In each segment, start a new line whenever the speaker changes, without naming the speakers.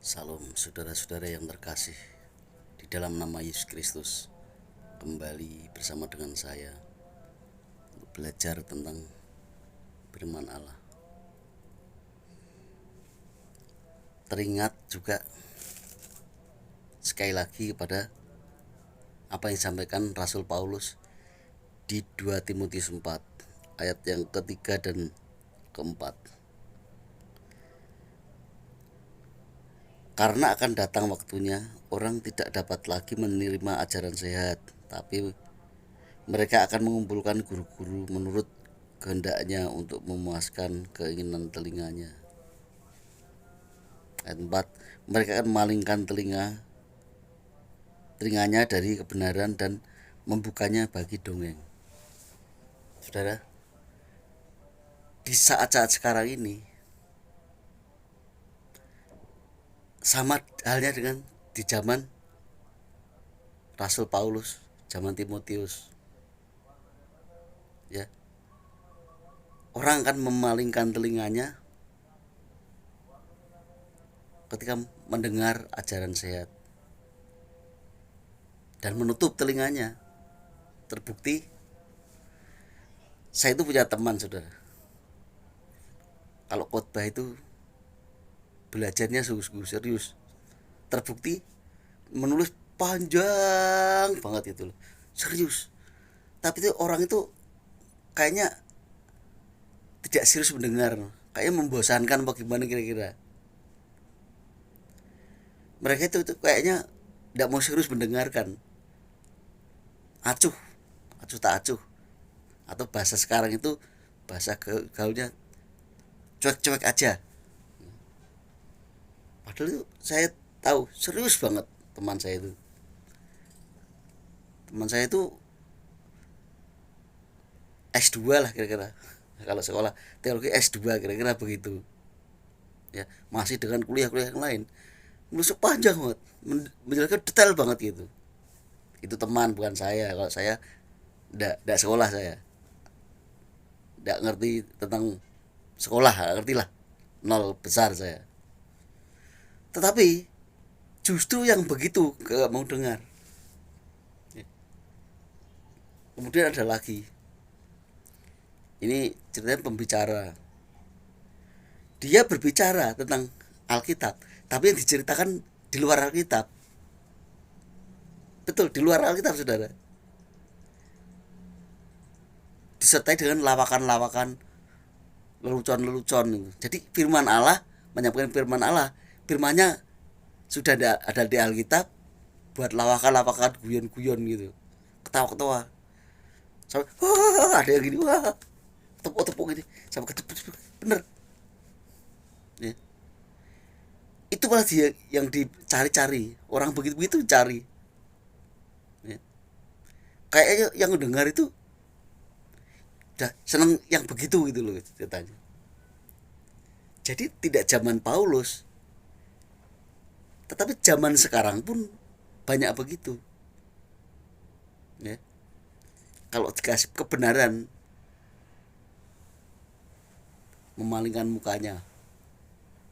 Salam saudara-saudara yang terkasih di dalam nama Yesus Kristus. Kembali bersama dengan saya untuk belajar tentang firman Allah. Teringat juga sekali lagi kepada apa yang disampaikan Rasul Paulus di 2 Timotius 4 ayat yang ketiga dan keempat. Karena akan datang waktunya orang tidak dapat lagi menerima ajaran sehat, tapi mereka akan mengumpulkan guru-guru menurut kehendaknya untuk memuaskan keinginan telinganya. Ayat 4, mereka akan memalingkan telinganya dari kebenaran dan membukanya bagi dongeng. Saudara, di saat-saat sekarang ini sama halnya dengan di zaman Rasul Paulus, zaman Timotius. Ya, orang akan memalingkan telinganya ketika mendengar ajaran sehat dan menutup telinganya. Terbukti saya itu punya teman, saudara. Kalau khotbah itu belajarnya sungguh-sungguh serius. Terbukti menulis panjang banget itu loh. Serius. Tapi itu orang itu kayaknya tidak serius mendengar. Kayaknya membosankan apa gimana kira-kira. Mereka itu kayaknya tidak mau serius mendengarkan. Acuh, acuh tak acuh. Atau bahasa sekarang itu bahasa gaulnya cuek-cuek aja. Padahal itu saya tahu serius banget teman saya itu. Teman saya itu S2 lah kira-kira. Kalau sekolah teologi S2 kira-kira begitu. Ya, masih dengan kuliah-kuliah yang lain. Menulis panjang banget, menjelaskan detail banget gitu. Itu teman bukan saya. Kalau saya enggak sekolah saya. Enggak ngerti tentang sekolah, enggak ngerti lah. Nol besar saya. Tetapi justru yang begitu gak mau dengar. Kemudian ada lagi, ini ceritanya pembicara. Dia berbicara tentang Alkitab, tapi yang diceritakan di luar Alkitab. Betul, di luar Alkitab, saudara. Disertai dengan lawakan-lawakan, lelucon-lelucon. Jadi firman Allah, menyampaikan firman Allah, firmannya sudah ada di Alkitab, buat lawakan-lawakan guyon-guyon gitu, ketawa-ketawa. Sampai wah, ada yang gini, wah, tepuk-tepuk gini, sampai ketepuk, bener. Ya. Itu malah dia yang dicari-cari, orang begitu-begitu cari. Ya. Kayaknya yang dengar itu udah seneng yang begitu gitu loh ceritanya. Jadi tidak zaman Paulus, tetapi zaman sekarang pun banyak begitu. Ya. Kalau dikasih kebenaran, memalingkan mukanya,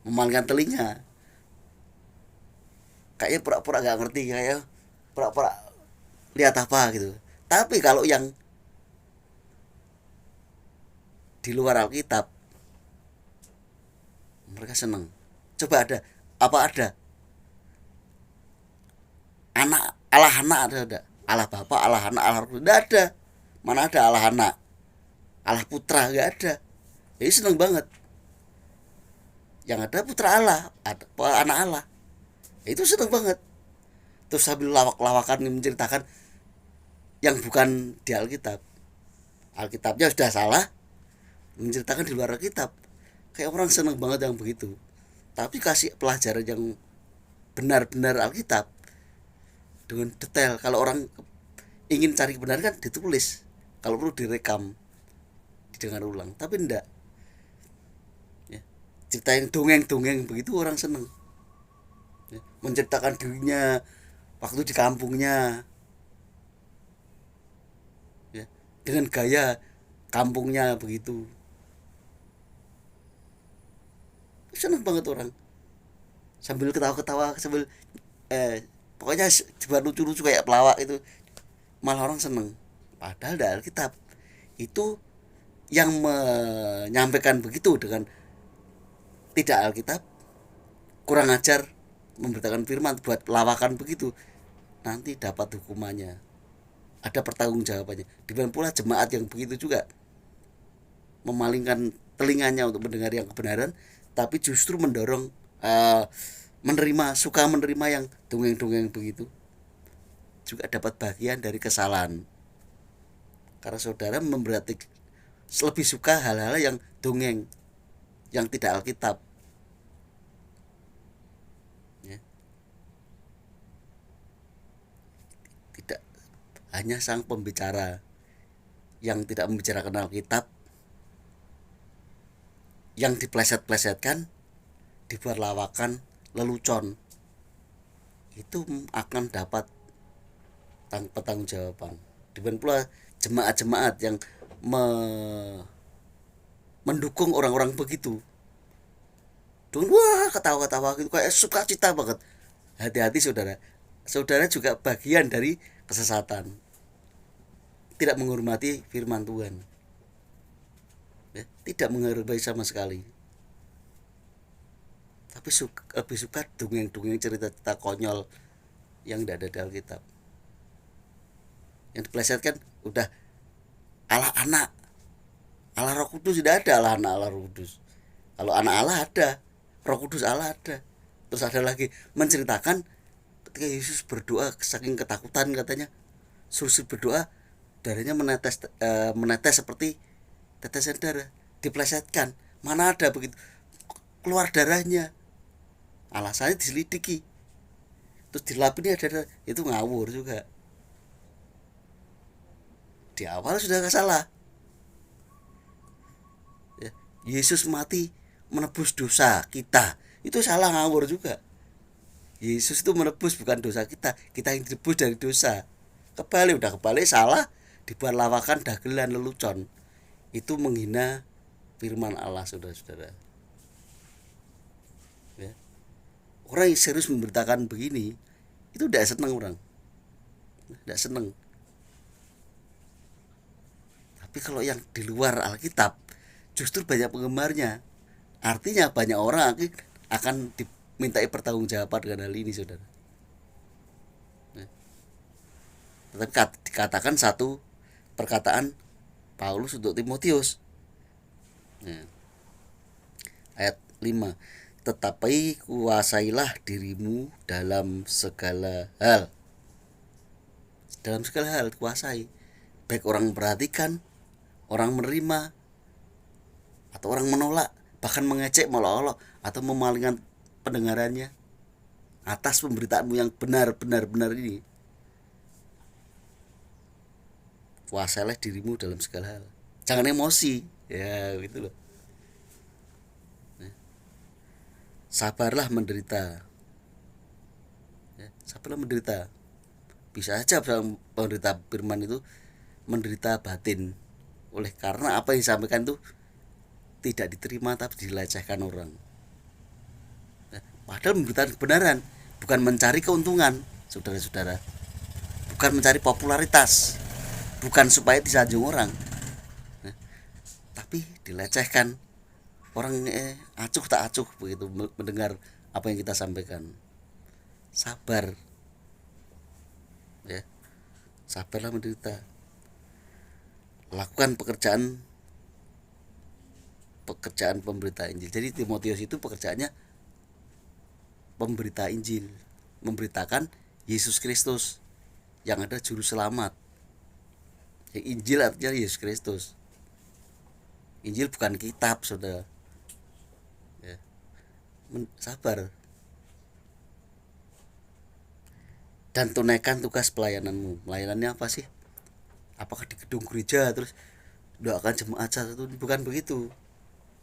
memalingkan telinga, kayaknya pura-pura gak ngerti, kayak pura-pura lihat apa gitu. Tapi kalau yang di luar Alkitab, mereka seneng. Coba ada anak, Allah anak, ada Allah Bapa, Allah anak, Allah Roh, tidak ada. Mana ada Allah anak, Allah putra, nggak ada. Jadi seneng banget. Yang ada putra Allah, ada anak Allah. Itu seneng banget. Terus sambil lawak-lawakan menceritakan yang bukan di Alkitab. Alkitabnya sudah salah, menceritakan di luar Alkitab. Kayak orang seneng banget yang begitu. Tapi kasih pelajaran yang benar-benar Alkitab dengan detail. Kalau orang ingin cari kebenaran kan ditulis, kalau perlu direkam, didengar ulang. Tapi enggak, ya. Ceritain dongeng-dongeng begitu orang seneng, ya. Menceritakan dirinya waktu di kampungnya, ya, dengan gaya kampungnya begitu, seneng banget orang. sambil ketawa-ketawa, sambil pokoknya buat lucu-lucu kayak pelawak itu, malah orang seneng. Padahal di Alkitab itu yang menyampaikan begitu dengan tidak Alkitab, kurang ajar, memberitakan firman buat lawakan begitu, nanti dapat hukumannya, ada pertanggungjawabannya. Demikian pula jemaat yang begitu juga, memalingkan telinganya untuk mendengar yang kebenaran, tapi justru mendorong suka menerima yang dongeng-dongeng begitu, juga dapat bagian dari kesalahan. Karena saudara berarti lebih suka hal-hal yang dongeng, yang tidak Alkitab. Ya. Tidak hanya sang pembicara yang tidak membicarakan Alkitab, yang dipleset-plesetkan, dibuat lawakan, lelucon, itu akan dapat pertanggungjawaban. Demikian pula jemaat-jemaat yang mendukung orang-orang begitu, dengan wah ketawa-ketawa gitu kayak sukacita banget. Hati-hati saudara, saudara juga bagian dari kesesatan, tidak menghormati firman Tuhan, ya, tidak menghargai sama sekali, tapi lebih suka dongeng-dongeng, cerita-cerita konyol yang tidak ada di Alkitab, yang dipelesetkan. Udah Allah anak, Allah Roh Kudus, tidak ada Allah anak, Allah Roh Kudus. Kalau anak Allah ada, Roh Kudus Allah ada. Terus ada lagi menceritakan ketika Yesus berdoa saking ketakutan, katanya suruh berdoa, darahnya menetes seperti tetesan darah, diplesetkan. Mana ada begitu keluar darahnya, alasannya diselidiki, terus dilapini ada darah. Itu ngawur juga, di awal sudah gak salah. Ya, Yesus mati menebus dosa kita, itu salah, ngawur juga. Yesus itu menebus bukan dosa kita, kita yang ditebus dari dosa. Udah kebalik, salah, dibuat lawakan, dagelan, lelucon. Itu menghina firman Allah, saudara-saudara. Ya. Orang yang serius memberitakan begini, itu tidak senang orang, tidak senang. Tapi kalau yang di luar Alkitab justru banyak penggemarnya. Artinya banyak orang akan dimintai pertanggungjawaban dengan hal ini, saudara. Tetapi dikatakan satu perkataan Paulus untuk Timotius. Ayat 5. Tetapi kuasailah dirimu dalam segala hal. Dalam segala hal kuasai. Baik orang memperhatikan, orang menerima, atau orang menolak, bahkan mengecek, melolok, atau memalingkan pendengarannya atas pemberitaanmu yang benar ini. Kuasailah dirimu dalam segala hal. Jangan emosi, ya gitu loh. Sabarlah menderita. Ya, sabarlah menderita. Bisa aja penderita firman itu menderita batin, oleh karena apa yang disampaikan itu tidak diterima tapi dilecehkan orang. Nah, padahal memberitakan kebenaran, bukan mencari keuntungan, saudara-saudara, bukan mencari popularitas, bukan supaya disanjung orang, nah, tapi dilecehkan. Orang acuh tak acuh begitu mendengar apa yang kita sampaikan. Sabar, ya, sabarlah menderita. Lakukan pekerjaan pemberita Injil. Jadi Timotius itu pekerjaannya pemberita Injil, memberitakan Yesus Kristus yang ada juru selamat. Injil artinya Yesus Kristus. Injil bukan kitab, saudara. Ya. Sabar dan tunaikan tugas pelayananmu. Pelayanannya apa sih? Apakah di gedung gereja terus doakan jemaat satu? Bukan begitu.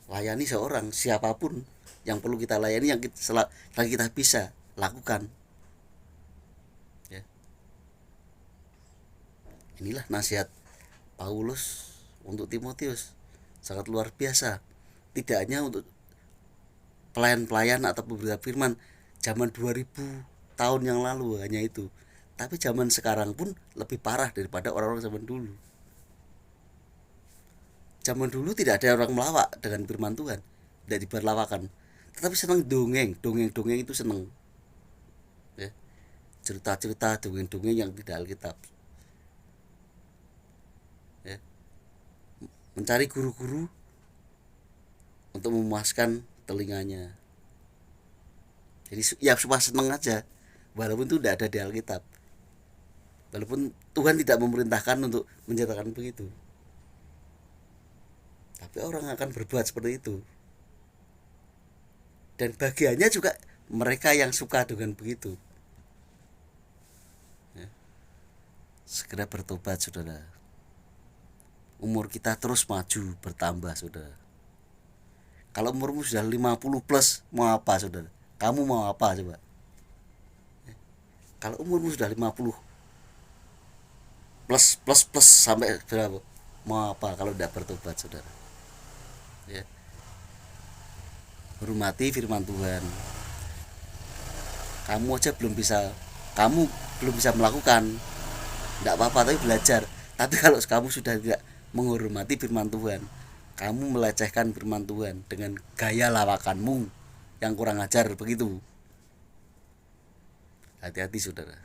Layani seorang, siapapun yang perlu kita layani, yang kita bisa lakukan. Ya. Inilah nasihat Paulus untuk Timotius, sangat luar biasa. Tidak hanya untuk pelayan-pelayan atau pemberita firman, zaman 2000 tahun yang lalu hanya itu. Tapi zaman sekarang pun lebih parah daripada orang-orang zaman dulu. Zaman dulu tidak ada orang melawak dengan firman Tuhan, tidak diberlawakan. Tetapi senang dongeng, dongeng itu senang. Ya. Cerita-cerita dongeng-dongeng yang tidak Alkitab. Ya. Mencari guru-guru untuk memuaskan telinganya. Jadi ya cuma senang aja, walaupun itu tidak ada di Alkitab. Walaupun Tuhan tidak memerintahkan untuk menceritakan begitu. Tapi orang akan berbuat seperti itu. Dan bagiannya juga mereka yang suka dengan begitu. Ya. Segera bertobat, saudara. Umur kita terus maju, bertambah, saudara. Kalau umurmu sudah 50 plus, mau apa, saudara? Kamu mau apa, coba? Ya. Kalau umurmu sudah 50 plus sampai berapa? Mau apa kalau tidak bertobat, saudara? Ya. Hormati firman Tuhan. Kamu belum bisa melakukan, tidak apa-apa, tapi belajar. Tapi kalau kamu sudah tidak menghormati firman Tuhan, kamu melecehkan firman Tuhan dengan gaya lawakanmu yang kurang ajar begitu. Hati-hati, saudara.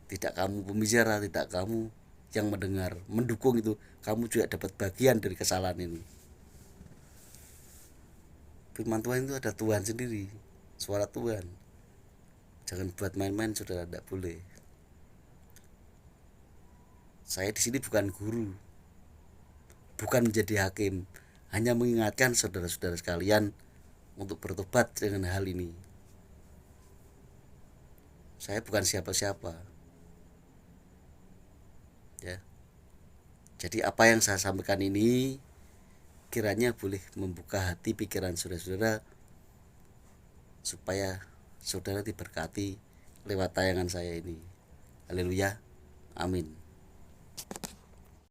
Tidak kamu pembicara, tidak kamu yang mendengar, mendukung itu, kamu juga dapat bagian dari kesalahan ini. Firman Tuhan itu ada Tuhan sendiri, suara Tuhan. Jangan buat main-main, saudara, tidak boleh. Saya di sini bukan guru, bukan menjadi hakim, hanya mengingatkan saudara-saudara sekalian untuk bertobat dengan hal ini. Saya bukan siapa-siapa. Ya. Jadi apa yang saya sampaikan ini kiranya boleh membuka hati pikiran saudara-saudara supaya saudara diberkati lewat tayangan saya ini. Haleluya. Amin.